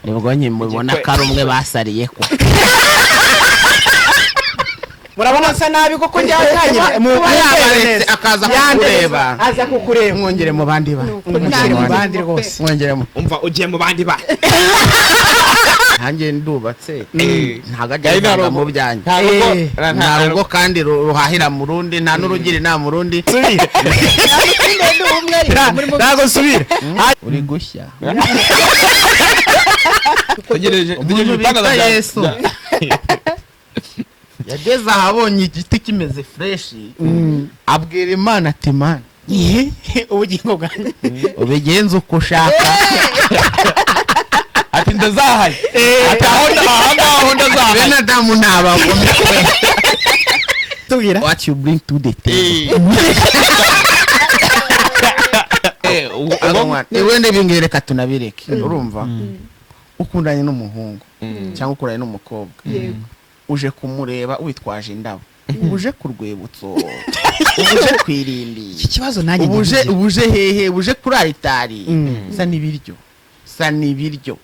nibwo nyimubona kari umwe basariye ko murabona sa nabi koko njyanye akaza kukureba aza kukureba mwongere mu bandi ba mwongere mu bandi rwose mwongeremo umva ugiye mu bandi ba hanjye ndubatse ntagajya mu byanjye nta rugo kandi ruhahira mu rundi nta n'urugira inama mu rundi ntago subira uri gushya tegereje bita Yesu yageze ahabonye igiti kimeze fresh abwira Imana ati Mana ubugingo bwanjye ubigenze uko ushaka ati ndazahaye ati aho ndazahaye bene Adamu ntabagome tubwira what you bring to the table wende bingereka tunabireke urumva ukundanye n'umuhungu cyangwa ukundanye n'umukobwa uje kumureba witwaje indabo uje ku rwibutso uje kwirimbi iki kibazo nanjye uje hehe uje kuri altari sa nibiryo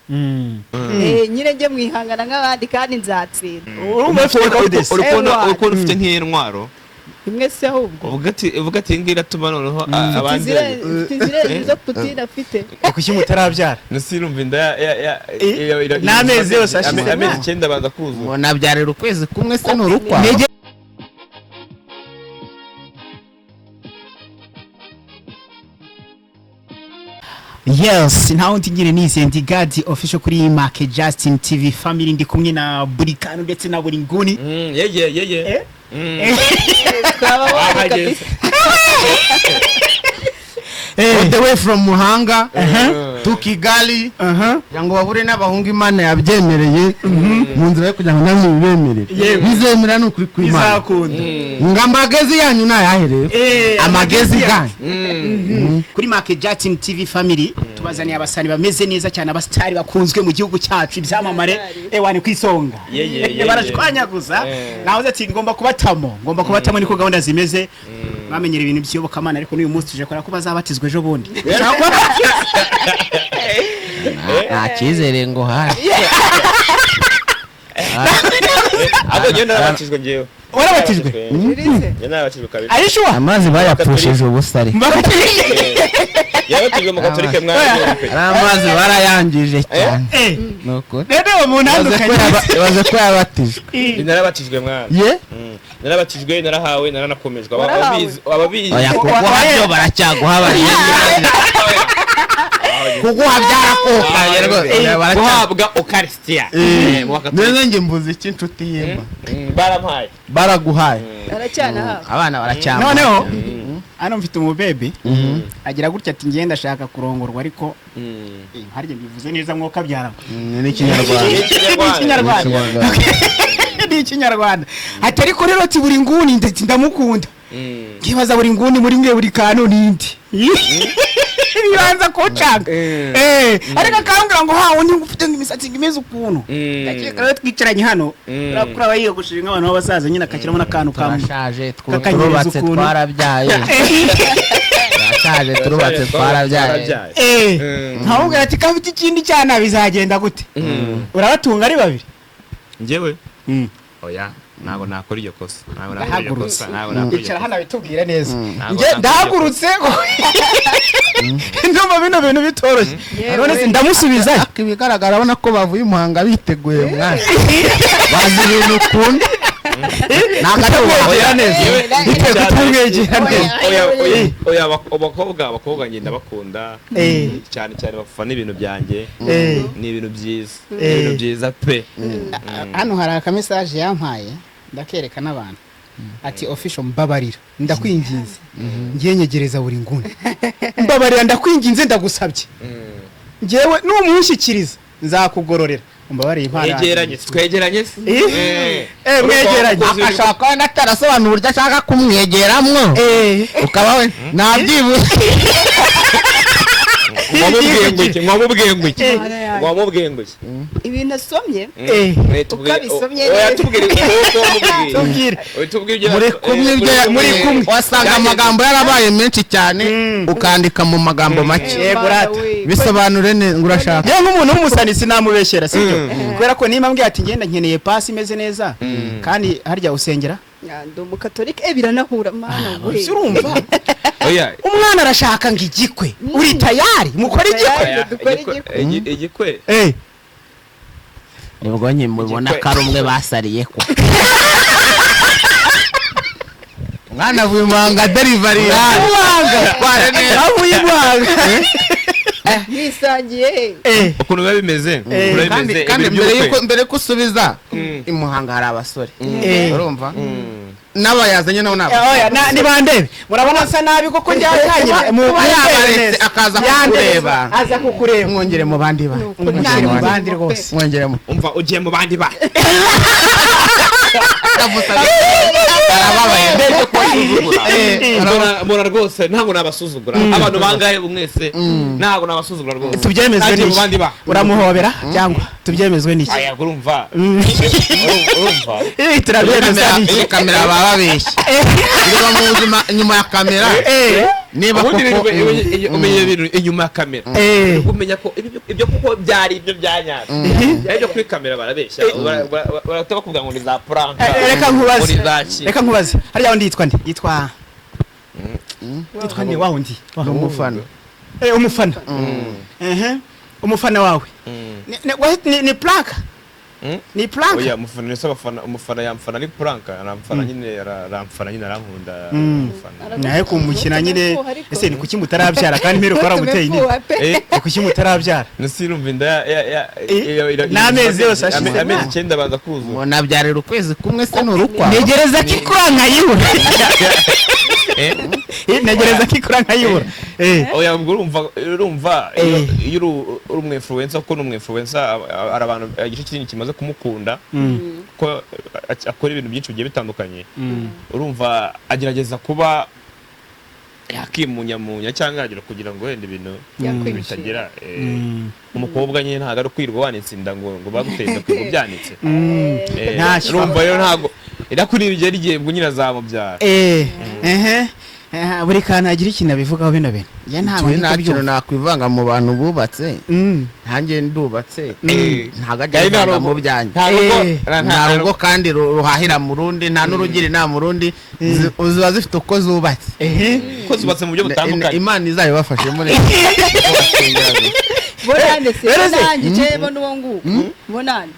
nyine nje mwihangana nk'abandi kandi nzatsinda urumva uko ufite nk'intwaro imwe se ahubwo uvuga ati ngira tuma noneho abandi zo Putin afite kuki mutarabyara nasirumva inda n'amezi yose ashize amezi 9 baza kuzura nabyarira ukwezi kumwe se n'urukwa Yes, nta wundi ngire nize ndi Gadi official kuri Mark Justin TV family ndi kumwe na Burikano ndetse na buri nguni. Yeye. twaba wabika all the way from Muhanga to Kigali ngo babure n'abahungu Imana yabyemereye mu nzira yo kugira ngo namwe bibemerere bizemera no kuri kw'Imana bizakunda ngambagezi yanyu nayahereye amagezi ganyu kuri Mark Justin TV family tubazaniye abasani bameze neza cyane abastari bakunzwe mu gihugu cyacu ibyamamare ewani kwisonga barashwanyaguza nahoze ati ngomba kubatamo niko gahunda zimeze bamenyera ibintu by'yobokamana ariko n'uyu munsi tuje kora ko bazabatizwa ejo bundi cyizere ngo hari abo genda nabatijwe ngewe warabatijwe nabatijwe kabiri ayishwa amazi bayapfushije ubusare yabatijwe mu Katolika amazi barayangije cyane nuko rero umuntu andukanye baze ko yabatijwe narabatijwe mwana narabatijwe narahawe naranakomejwe ababizi oya kuguha byo baracyaguha kuguha byarakuka guhabwa Eucharistia neze nge mbuze iki inshuti yema baraguhaye aracyana abana baracyama noneho hano mfite umubebe agira gutya ati ngenda ashaka kurongorwa ariko harye bivuze neza mwoka byara ni Ikinyarwanda ati ariko rero ati buri nguni ndamukunda nkibaza buri nguni muri mwe buri kantu nindi bibanza kocanga ariko akambwira ngo ha undi ufite imisatsi imeze ukuntu ndakeka rero twicaranye hano urakura bayiyogoshije nk'abantu b'abasaza nyine akakiramo n'akantu kashaje twubatse twarabyaye turubatse twarabyaye nkabubwira ati kafite ikindi cyana bizagenda gute urabatunga ari babiri njyewe oya ntabwo nakora iyo kosa icara hano bitubwire neza ndahagurutse ndumva bino bintu bitoroshye none se ndamusubiza ibigaragara abona ko bavuye Muhanga biteguye mwana bazi ibintu ukunda ntabwo neza biteguye kutubwegera neza oya abakobwa ngenda bakunda cyane bafana ibintu byanjye ni ibintu byiza pe hano hari akamesaje yampaye ndakereka n'abantu ati official mbabarira ndakwinginze ngiye nyegereza buri nguni mbabarira ndakwinginze ndagusabye ngewe n'umushyikiriza nzakugororera mbabarira impara twegeranye mwegeranye akashaka natarasobanura uburyo ashaka kumwegeramwo ukaba we nabyibuze wamubwiye ngo iki ibintu asomye ukabisomye muri kumwe wasanga amagambo yarabaye menshi cyane ukandika mu magambo make bisobanure neza urashaka yewe nk'umuntu w'umusani sinamubeshyera sibyo kubera ko niba mbwiye ati ngenda nkeneye pasi imeze neza kandi harya usengera ndi umukatolika biranahura mana we urumva umwana arashaka ngo igikwe uri tayari mukora igikwe nibwo nyimubona ko ari umwe basariye ko mwana avuye Muhanga delivery tware neza avuye Muhanga nisangiye ukuntu biba bimeze kandi mbere ko usubiza i Muhanga hari abasore urumva n'abayazanye nabo nabo ni bandebe murabona asa nabi koko njyakanye mu akaza kukureba aza kukureba mwongere mu bandi ba mwongere mu bandi rwose mwongere mu umva ugiye mu bandi ba mbona rwose ntabwo nabasuzugura abantu bangahe mwese ntabwo nabasuzugura rwose tubyemezwe n'iki uramuhobera cyangwa tubyemezwe n'iki urumva turabyemeza n'iki kamera baba babeshya niba mu buzima inyuma ya kamera niba koko umenya ibintu inyuma ya kamera umenya ko ibyo kuko byari ibyo byanyatse ibyo kuri kamera barabeshya barataba kuvuga ngo ni za prank reka nkubaze hariya wundi yitwa nde yitwa nde wa wundi umufana umufana umufana wawe ni prank ni prank oya umufana nese umufana yamfana ni prank aramfana nyine arankunda naye kumukina nyine ese ni kuki mutarabyara kandi mpero ko aramuteye ni kuki mutarabyara nasirumva inda n'amezi yose ashize amezi 9 baza kuzuza nabyarira ukwezi kumwe se n'urukwa negereza kikura nkayibura negereza kikura nkayibura oya urumva iyo uri umwinfluencer ko n'umwinfluencer ari abantu igice kinini kimaze kumukunda ko akora ibintu byinshi bigiye bitandukanye urumva agerageza kuba yakimunyamunya cyangwa yagira kugira ngo wenda ibintu bitagira umukobwa nyine ntago ari kwirwa wanitsinda ngo baguteza kwigo byanitse urumva rero ntago irakuri ibyo rigiye bwo nyina zamubyara buri kantu agira ikintu abivugaho bino bintu njye nta kintu nakwivanga mu bantu bubatse ntanjye ndubatse ntago ajya mu byanjye nta rugo kandi ruhahira mu rundi nta n'urugira inama mu rundi ziba zifite uko zubatse ko zubatse mu buryo butandukanye imana izabibafashemo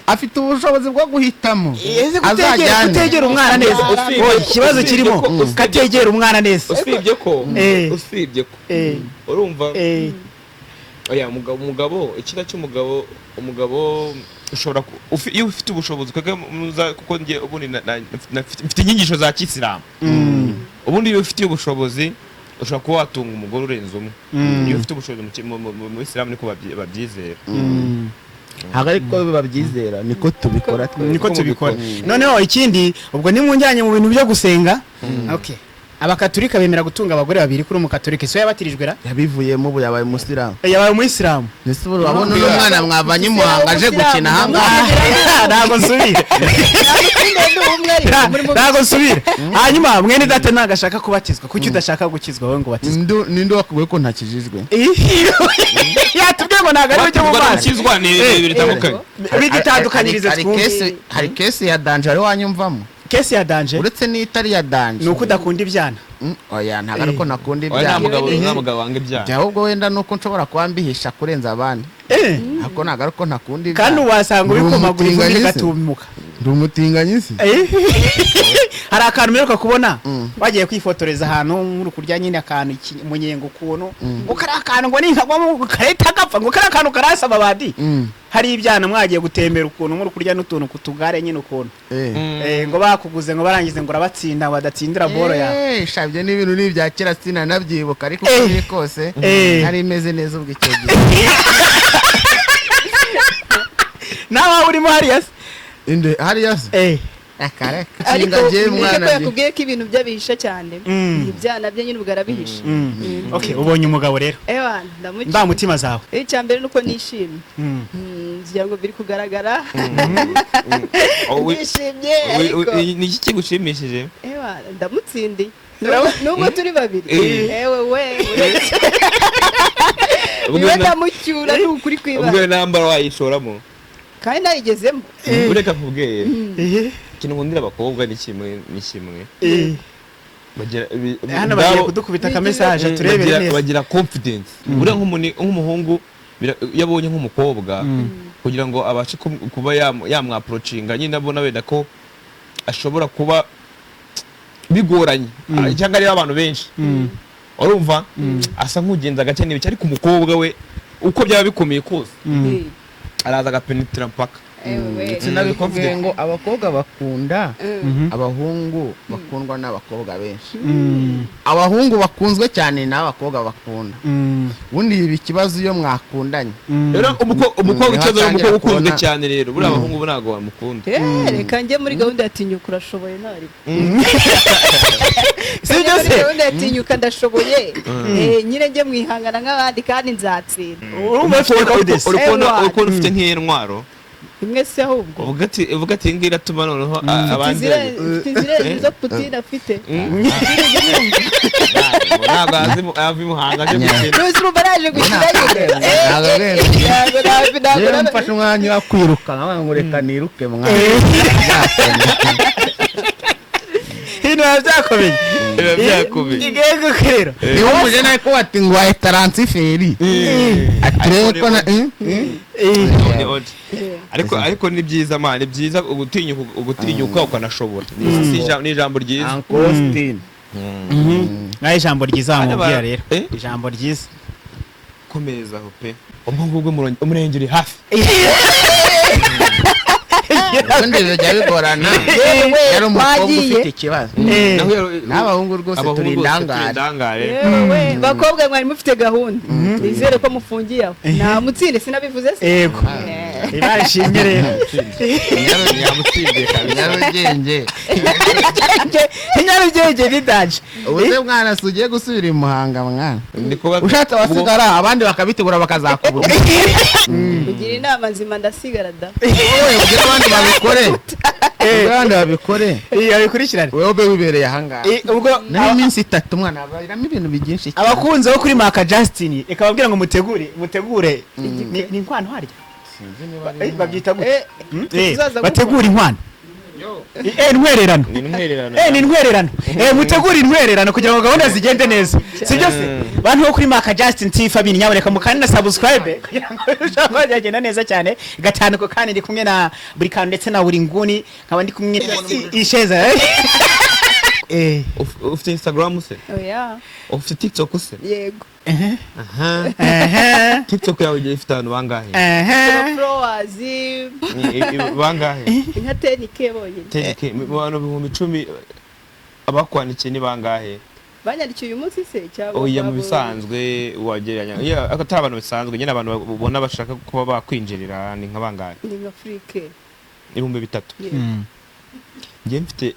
afite ubushobozi bwo guhitamo kutegera umwana neza ikibazo kirimo kategera umwana neza usibye ko urumva oya umugabo ikiga cy'umugabo ushobora iyo ufite ubushobozi kuko ngiye ubundi mfite inyigisho za Kisilamu ubundi iyo ufite ubushobozi ushobora kuba watunga umugore urenze umwe iyo ufite ubushobozi mu Islam niko babyizera ntabwo ariko babyizera niko tubikora noneho ikindi ubwo nimujyanye mu bintu byo gusenga okay abakatolika bemera gutunga abagore babiri kuri umukatolika so yabatirijwe ra yabivuyemo ubu yabaye umusiramu yabaye umuyisilamu ese urabona uyu mwana mwavanye Muhanga aje gukina ahangaha ntago nsubira hanyuma mwene data nagashaka kubatizwa kuki udashaka gukizwa wowe ngo batizwe ninde wakubwiye ko ntakijijwe yatubwiye ngo ntago ari byo mu mazi gukizwa ni bitandukanye biditandukanyirize hari kesi ya danger ari wanyumvamo kesi ya danger uretse n'itari ya danger nuko udakunda ibyana oya ntago ariko nakunda ibyana nta mugabo wanga ibyana ahubwo wenda nuko nshobora kwambihisha kurenza abandi ako ntago ariko nakunda ibyana kandi wasanga ubikomagura ivumbi gatumuka ndi umutinganyi se hari akantu mperuka kubona bagiye kwifotoreza ahantu muri kurya nyine akantu umunyengo ukuntu ngo kari akantu ngo ninkagwamo kareta gapfa ngo kari akantu karasaba badi hari ibyana mwagiye gutembera ukuntu muri kurya n'utuntu kutugare nyine ukuntu ngo bakuguze ngo barangize ngo urabatsinda wadatsindira boro yawe shabye n'ibintu n'ibya kera sinanabyibuka ariko kuri kose hari imeze neza ubwo icyo gihe nawe urimo hariya se inde hariya se ariko je ko mwana yakubwiye ko ibintu by'abihisha cyane ibyana bye nyine ubwo arabihisha. Okay, ubonye umugabo rero ewa ndamuki mba mutima zawe. icya mbere nuko nishimye ngira ngo biri kugaragara nishimye ariko ni iki kigushimishije? ewa ndamutsindiye nubwo turi babiri ewe we niwe ndamucyura ni ukuri kwibana ubwo nambara wayishoramo kandi nayigezemo ureka kubweye ikintu nkundira abakobwa ni kimwe hano bagiye kudukubita ka message turebere neza. bagira confidence buriya nk'umuhungu yabonye nk'umukobwa kugira ngo abashe kuba yamwaproachinga nyine abona wenda ko ashobora kuba bigoranye cyangwa ari abantu benshi urumva asa nk'ugenza gake n'ibiki ariko umukobwa we uko byaba bikomeye kose araza agapenetra mpaka sinabikubwiye ngo abakobwa bakunda abahungu bakundwa n'abakobwa benshi abahungu bakunzwe cyane n'abakobwa bakunda ubundi ibi kibazo iyo mwakundanye rero umukobwa ikibazo umukobwa ukunzwe cyane rero buriya abahungu ntabwo bamukunda reka njye muri gahunda ya tinyuka urashoboye ntari sibyo se gahunda ya tinyuka ndashoboye nyine njye mwihangana nk'abandi kandi nzatsinda urumva ufite confidence uko ufite nk'intwaro imwe se ahubwo uvuga ati ngira tuma noneho abandi izirezi zo Putin afite ntabwo azi muhanga aje gukina Rose urumva naje gukina rero mfashe umwanya wo kwiruka nkaba ngo reka niruke mwana hino byakomeye igego rero niwo mujene ariko bati ngo wahe transferi atreko na ariko ni byiza man ni byiza ugutinyuka ukanashobora ni ijambo ryiza Ankostin naye ijambo ryiza mubwira rero ijambo ryiza komeza ho pe umugubwe umurenge uri hafi ubundi bijya bigorana yari umukobwa ufite ikibazo n'abahungu rwose turi indangare bakobwa mwari mufite gahunda nizere ko mufungiye aho nta mutsinde sinabivuze se yego ibashimye rero nyamutsindiye Nyarugenge nidaje ubuze mwana sugiye gusubira imuhanga mwana ushatse wasigara abandi bakabitegura bakazakubura ugira inama nzima ndasigara da wowe ugira abandi babikore iyo bikurikirana wewe ube wibereye ahangaha ubwo naho iminsi 3 mwana bariramo ibintu byinshi abakunze bo kuri Maka Justin ikababwira ngo mutegure ni inkwano harya babyita gute bategura inkwano intwererano ni intwererano mutegura intwererano kugira ngo gahunda zigende neza sibyo se bantu bo kuri Maka Justin TV abini nyaboneka mukandi na subscribe kugira ngo ushobora kugenda neza cyane gatanu ko kandi ndi kumwe na buri kantu ndetse na buri nguni nkaba ndi kumwe isheza ufite Instagram se oya ufite TikTok se yego TikTok yawe igiye ifite abantu bangahe followers bangahe nka 10k bonyine 10k mu bantu 10,000 abakwandikiye ni bangahe banyandikiye uyu munsi se cyangwa oya mu bisanzwe wageranya akatari abantu bisanzwe nyine abantu ubona bashaka kuba bakwinjirira ni nka bangahe ni nka frike 3,000 ngiye mfite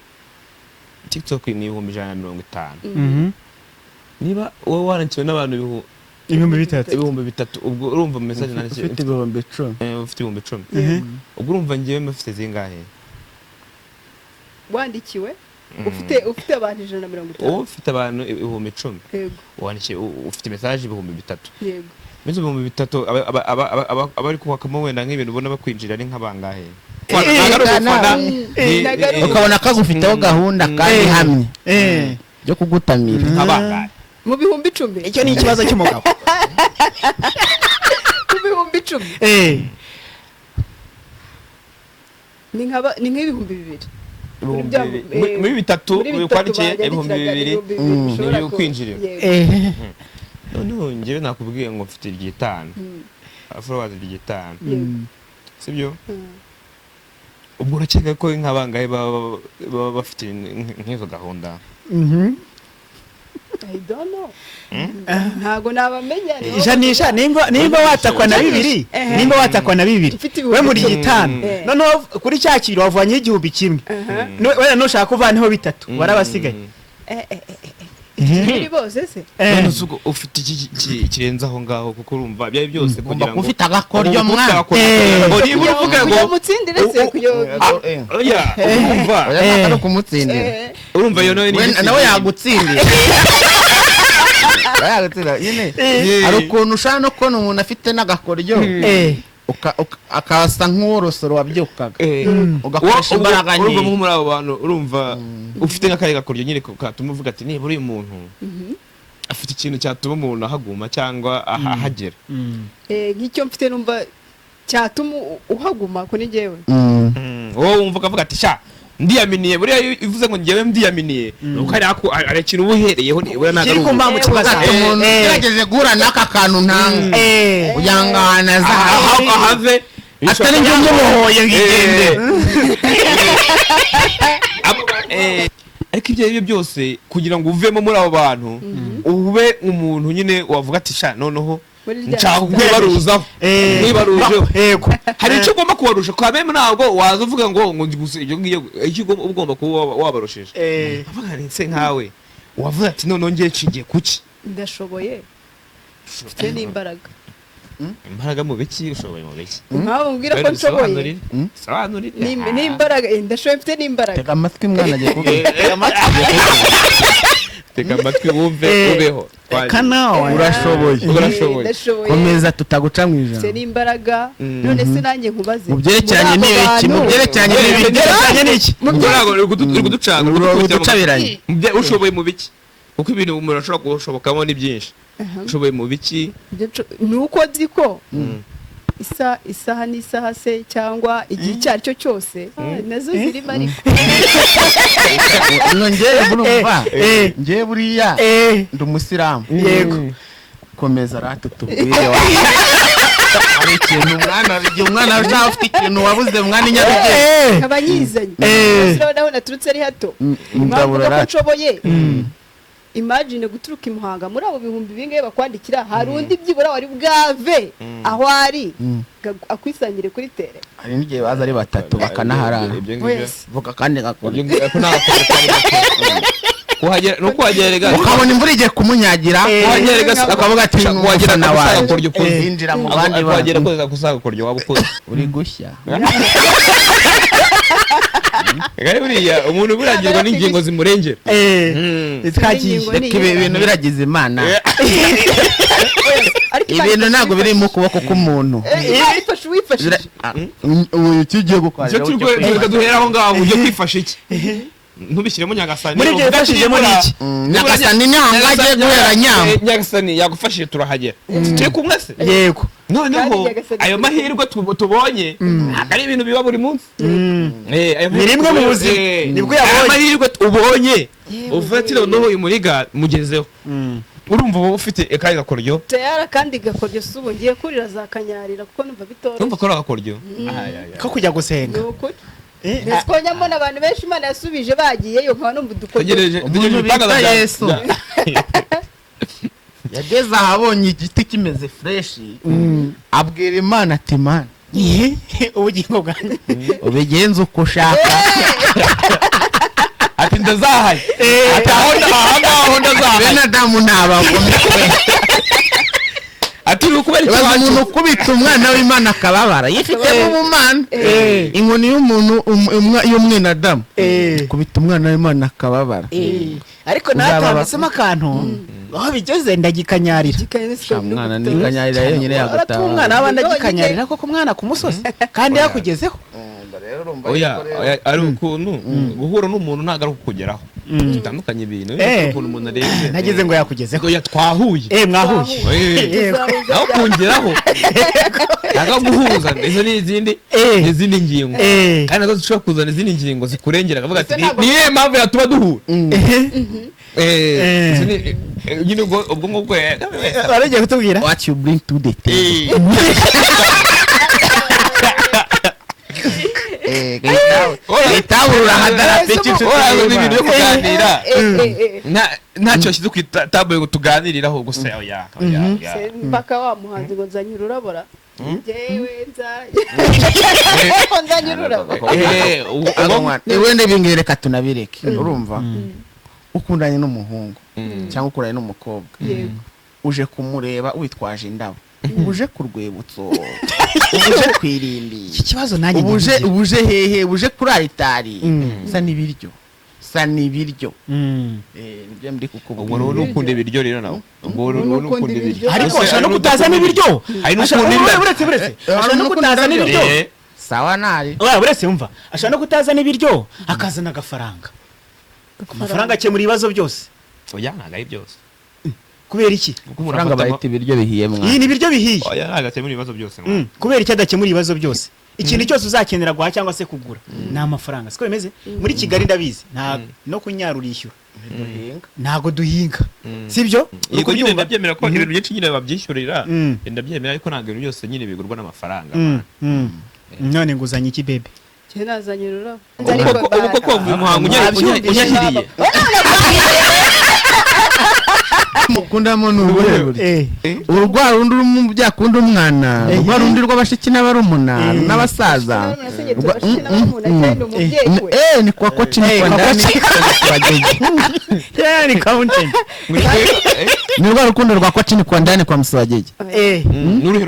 TikTok ni 150 niba wowe warankiwe n'abantu 3,000 ubwo urumva message nanditse ufite 10,000 ufite 10,000 ubwo urumva ngiye mfite zingahe wandikiwe ufite abantu 150 ufite abantu 10,000 yego wandikiye ufite message 3,000 yego Mizo 3,000 abari kuwakamo wenda nk'ibintu ubona bakwinjira ari nk'abangahe ukabona kagufiteho gahunda kandi hamwe byo kugutamira nk'abangahe mu 10,000 icyo ni ikibazo cy'umugabo mu 10,000 ni nk'ibihumbi 2,000 muri 3 ukwandikiye 2,000 niyo kwinjira noneho njyewe nakubwiye ngo mfite 5 followers 5 sibyo ubwo urakeka ko nk'abangahe baba bafite nk'izo gahunda I don't know. Ntago nabamenya. ijanisha nimba watakwa na bibiri nimba watakwa na bibiri we muri gitano noneho kuri cya kiro wavanye igihumbi kimwe wenda nushaka kuvaneho bitatu warabasigaye biri bose se none uzuko ufite iki kirenza aho ngaho kuko urumva byari byose kugira ngo ufite agakoryo mwana niba uvuga ngo mutsindire se kuyo oya urumva ari kumutsindira urumva yo nawe yagutsindira yagutsindira nyine hari ukuntu ushaka no kubona umuntu afite n'agakoryo akasa nk'uworosoro wabyukaga ugakoresha imbaraga nyinshi urumva muri abo bantu urumva ufite nk'akahe gakoryo nyine katuma uvuga ati nibura uyu muntu afite ikintu cyatuma umuntu ahaguma cyangwa ahagera nk'icyo mfite numva cyatuma uhaguma kuri njyewe wowe wumva ukavuga ati sha ndiyaminiye buriya ivuze ngo njyewe ndiyaminiye nuko ari ikintu uba uhereyeho niwe ntabwo kiri ku mpamvu ugafata umuntu ugerageje guhura n'aka kantu ntanga uyangana ahave atari njye umubohoye ngigende ariko ibyo ari byo byose kugira ngo uvemo muri abo bantu ube umuntu nyine wavuga ati sha noneho nshaka kwibaruzaho mwibarujeho hari icyo ugomba kubarusha kwa bene ntabwo waza uvuga ngo gusa ibyo ngiyo icyo ugomba kuba wabarushije avuga ndetse nkawe wavuze ati noneho ngiye nshingiye kuki ndashoboye mfite n'imbaraga imbaraga mu biki ushoboye mu biki mpamvu mbwira ko nshoboye n'imbaraga ndashoboye mfite n'imbaraga tega amatwi mwana agiye kuvuga tega amatwi wumve ubeho kanawe urashoboye komeza tutaguca mu ijana mfite n'imbaraga none se nanjye nkubaze mu byerekeranye n'iki mu byerekeranye n'iki uri kuducanga uducabiranye ushoboye mu biki kuko ibintu umuntu ashobora gushobokamo ni byinshi ushoboye mu biki ni uko nzi ko isaha n'isaha se cyangwa igihe icyo ari cyo cyose nazo zirimo ariko ngewe burumva ngewe buriya ndi umusilamu yego komeza rata tubwire hari ikintu umwana nawe ufite ikintu wabuze mwana inyarugenge nkaba nyizanye naho naturutse ari hato mpamvu ko nshoboye imagine guturuka i Muhanga muri abo bihumbi bingahe bakwandikira hari undi byibura wari bwave aho ari akwisangire kuri tere hari n'igihe baza ari batatu bakanaharara vuga kandi gakoryo kuhagera ukabona imvura igiye kumunyagira akavuga ati kuhagera nawe yinjira mu bandi kuhagera koza kusagakoryo waba ukoze uri gushya Gari buriya umuntu buragirwa n'ingingo zimurengera ibintu biragize imana ibintu ntabwo biri mu kuboko k'umuntu ubu kigiye gukora cyo duhera aho ngaho ujye kwifasha iki ntubishyiremo nyagasani muri ibyo yafashijemo n'iki nyagasani ntabwo agiye guhera nyamba nyagasani yagufashije turahagera turi kumwe se yego noneho ayo mahirwe tubonye ntabwo ari ibintu biba buri munsi ni rimwe mu buzima nibwo ayo yabonye mahirwe ubonye uvuga ati noneho uyu muriga mugezeho urumva wowe ufite akahe gakoryo tayara kandi gakoryo si ubu ngiye kurira za kanyarira kuko numva bitoroshye urumva ko ari agakoryo ko kujya gusenga ni ukuri mbese ko nyamubona abantu benshi imana yasubije bagiyeyo nkaba numva udukoryo umuntu bita yesu yageze aho abonye igiti kimeze fureshi abwira imana ati mana ubugingo bwanjye ubigenze uko ushaka ati ndazahaye ati aho ndazahaye bene adamu ntabagome ati uri kubera ikibazo umuntu ukubita umwana w'imana akababara yifitemo ubumana inkoni y'umuntu y'umwene adamu kubita umwana w'imana akababara ariko natambitsemo akantu aho bigeze ndagikanyarira umwana ndiganyarira yonyine yagutaha umwana w'abandi agikanyarira koko umwana ku musozi kandi yakugezeho oya ari ukuntu guhura n'umuntu ntabwo ari ukugeraho bitandukanye ibintu ukuntu umuntu arebye nageze ngo yakugezeho twahuye mwahuye aho kongeraho ntabwo guhuza izo ni izindi ngingo kandi nazo zishobora kuzana izindi ngingo zikurengera akavuga ati niyo mpamvu yatuma duhura nyine ubwo ngubwo waragiye kutubwira what you bring to the table itabura hadarape ni ibintu byo kuganira ntacyo washyize ku itabure ngo tuganiriraho gusa oya mpaka wa muhanzi ngo nzanye ururabora njyewe nzanye ururabora wenda ibingibi reka tunabireke urumva ukundanye n'umuhungu cyangwa ukundanye n'umukobwa uje kumureba witwaje indabo uje ku rwibutso uje kwirimbi iki kibazo nanjye uje hehe uje kuri aritari sa n'ibiryo nibyo ndi kukubwira ubwo n'ukunda ibiryo rero nawe ubwo n'ukunda ibiryo ariko ashaka no kutazana ibiryo buretse ashaka no kutazana ibiryo sawa nari buretse umva ashaka no kutazana ibiryo akazana amafaranga akemura ibibazo byose oya ntabwo ari byose kubera iki amafaranga bahita ibiryo bihiye mwana iyi ni ibiryo bihiye oya ntabwo akemura ibibazo byose kubera iki adakemura ibibazo byose ikintu cyose uzakenera guha cyangwa se kugura ni amafaranga siko bimeze muri Kigali ndabizi no kunyara urishyura ntago duhinga sibyo yego nyine ndabyemera ko ibintu byinshi nyine babyishyurira ndabyemera ariko ntabwo ibintu byose nyine bigurwa n'amafaranga none nguzanye iki bebe njye nazanye ururabo ubu ko wavuye umuhango unyahiriye mukundamo ni uburebure urwa rundi urimo byakunda umwana urwa rundi rw'abashiki n'abarumuna n'abasaza ni kwa koci ni kwa ndani ni counting ni rwa rukundo rwa koci ni kwa ndani kwa Musabagege n'uruhe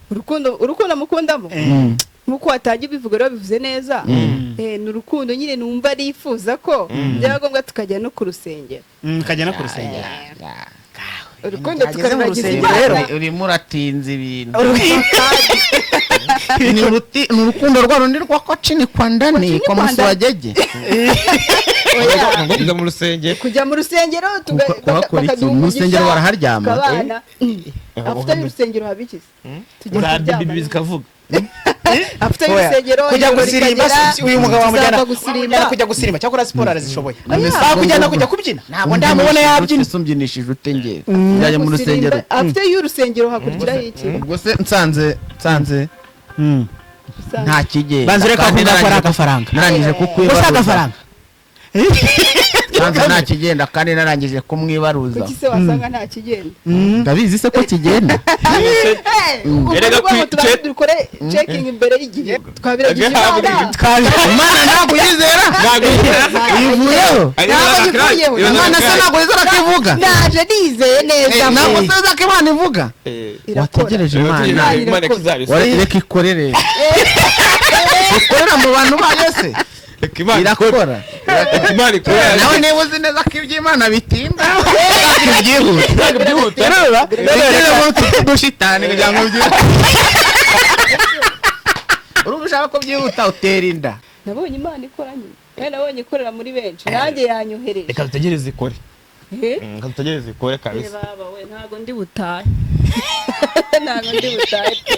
rukundo urukundo mukundamo nkuko watangiye ubivuga rero bivuze neza ni urukundo nyine numva arifuza ko byaba ngombwa tukajya no ku rusengero urukundo tukaruragiza Imana urimo uratinza ibintu ni urukundo rwa rundi rwa koci ni kwa ndani kwa Musabagege kujya mu rusengero mu rusengero baraharyama afite urusengero habikize tujya bikavuga afite urusengero kujya gusirimba uyu mugabo wamujyana kujya gusirimba cyangwa siporo arazishoboye kujyana kujya kubyina ntabwo ndamubona yabyina isumbinishije utengera byajya mu rusengero afite y'urusengero hakurikiraho iki ubwo se nsanze nta kigenda banze reka kuvuga ko ari agafaranga narangije kukwibaruza agafaranga nsanze nta kigenda kandi narangije kumwibaruza kuki se wasanga nta kigenda ndabizi se ko kigenda erega dukore checking imbere y'igihe twabiragiye Imana ntabwo yizera uyivuyeho Imana se ntabwo yizera ko ivuga ndaje nizeye neza ntabwo se yizera ko Imana ivuga wategereje Imana reka ikorere ikorera mu bantu bayo se irakora nawe niba uzi neza ko iby'Imana bitinda byihuta dushitane kugira ngo urumva ushaka ko byihuta utera inda nabonye Imana ikora nyine nabonye ikorera muri benshi nanjye yanyohereje reka dutegereze ikore dutegereze ikore kabisa ntabwo ndi butahe ntabwo ndi butahe pe